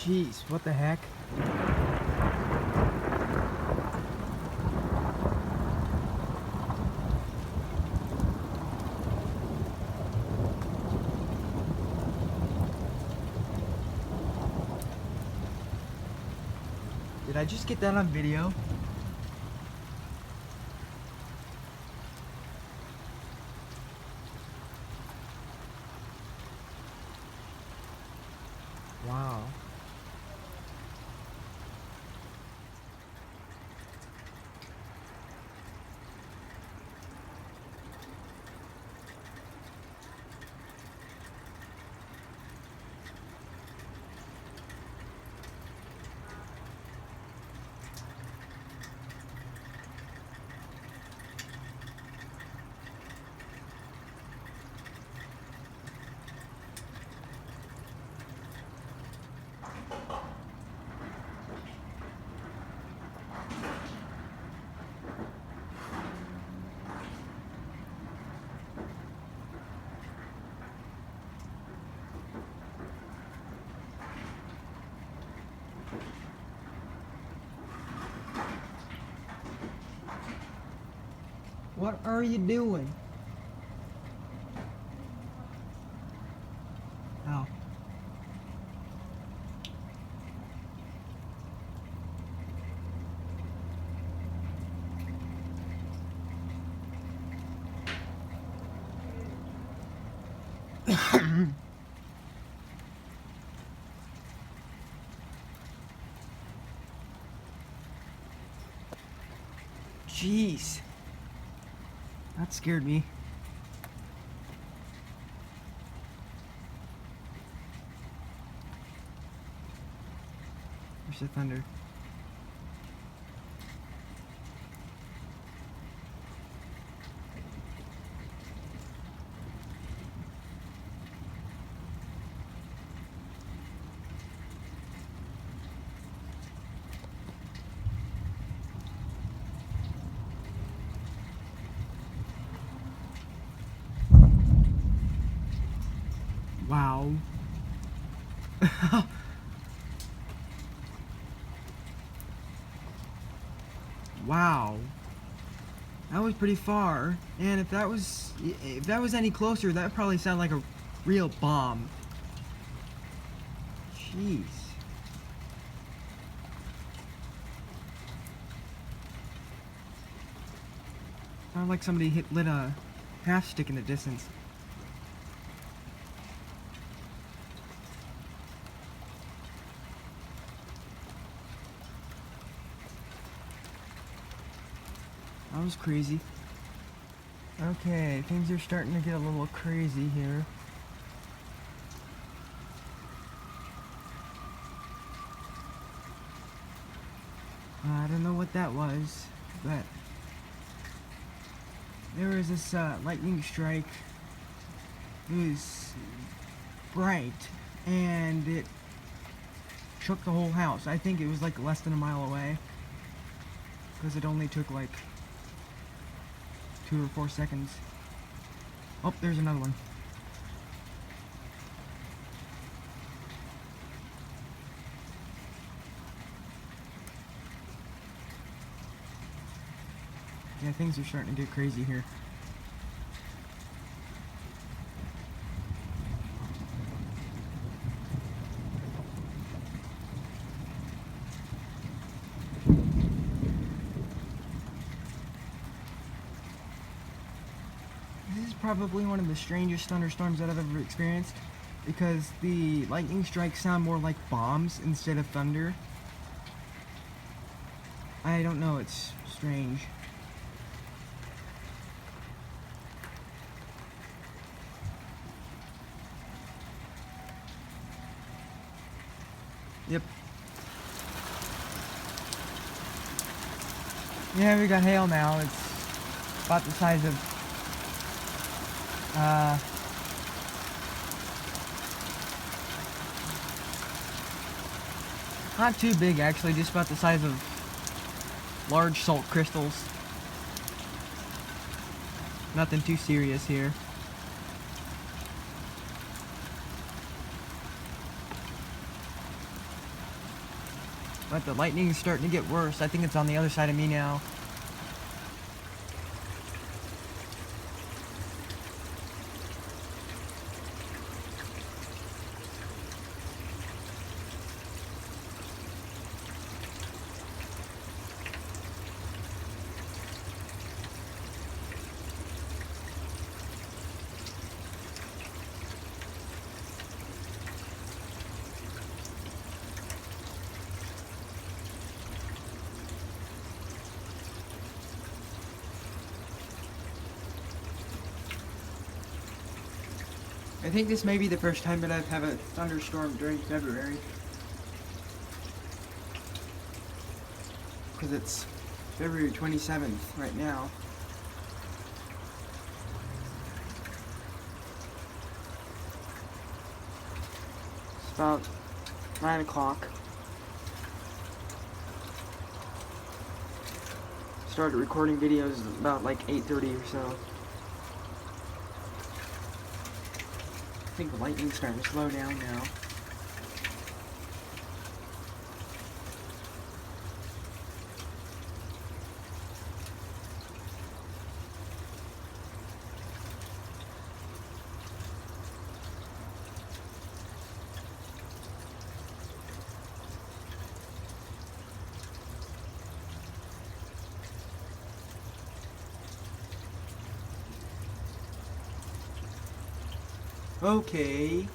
Jeez, what the heck? Did I just get that on video? Wow. What are you doing? Oh. Jeez. That scared me. Where's the thunder? Wow. Wow. That was pretty far. And if that was any closer, that would probably sound like a real bomb. Jeez. Sounded like somebody lit a half stick in the distance. That was crazy. Okay, things are starting to get a little crazy here. I don't know what that was, but there was this lightning strike. It was bright, and it shook the whole house. I think it was like less than a mile away, because it only took like 2 or 4 seconds. Oh, there's another one. Yeah, things are starting to get crazy here. This is probably one of the strangest thunderstorms that I've ever experienced, because the lightning strikes sound more like bombs instead of thunder. I don't know, it's strange. Yep. Yeah, we got hail now. It's about the size of not too big actually, just about the size of large salt crystals. Nothing too serious here. But the lightning is starting to get worse. I think it's on the other side of me now. I think this may be the first time that I've had a thunderstorm during February. Because it's February 27th right now. It's about 9 o'clock. Started recording videos about like 8:30 or so. I think the lightning's starting to slow down now. Okay.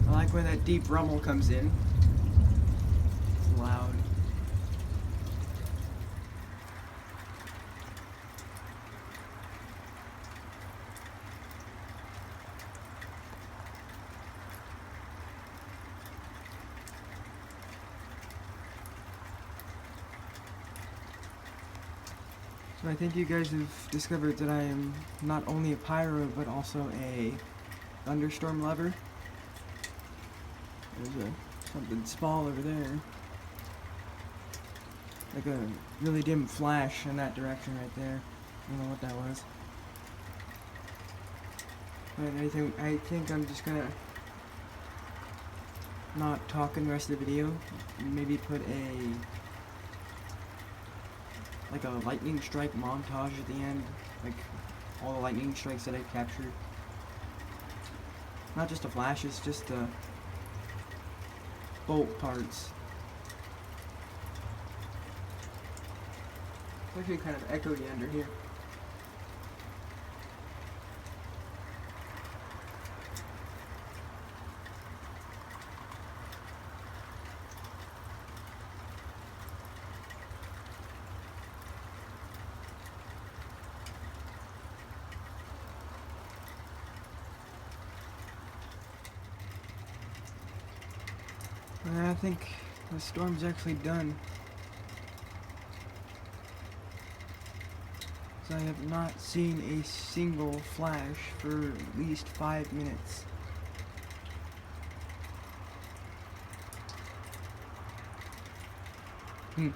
I like when that deep rumble comes in. It's loud. So I think you guys have discovered that I am not only a pyro, but also a thunderstorm lover. There's something small over there. Like a really dim flash in that direction right there. I don't know what that was. But I think I'm just gonna not talk in the rest of the video. Maybe put like a lightning strike montage at the end, like all the lightning strikes that I captured. Not just the flashes, just the bolt parts. It's actually kind of echoey under here. I think the storm's actually done. So I have not seen a single flash for at least 5 minutes. Hmm.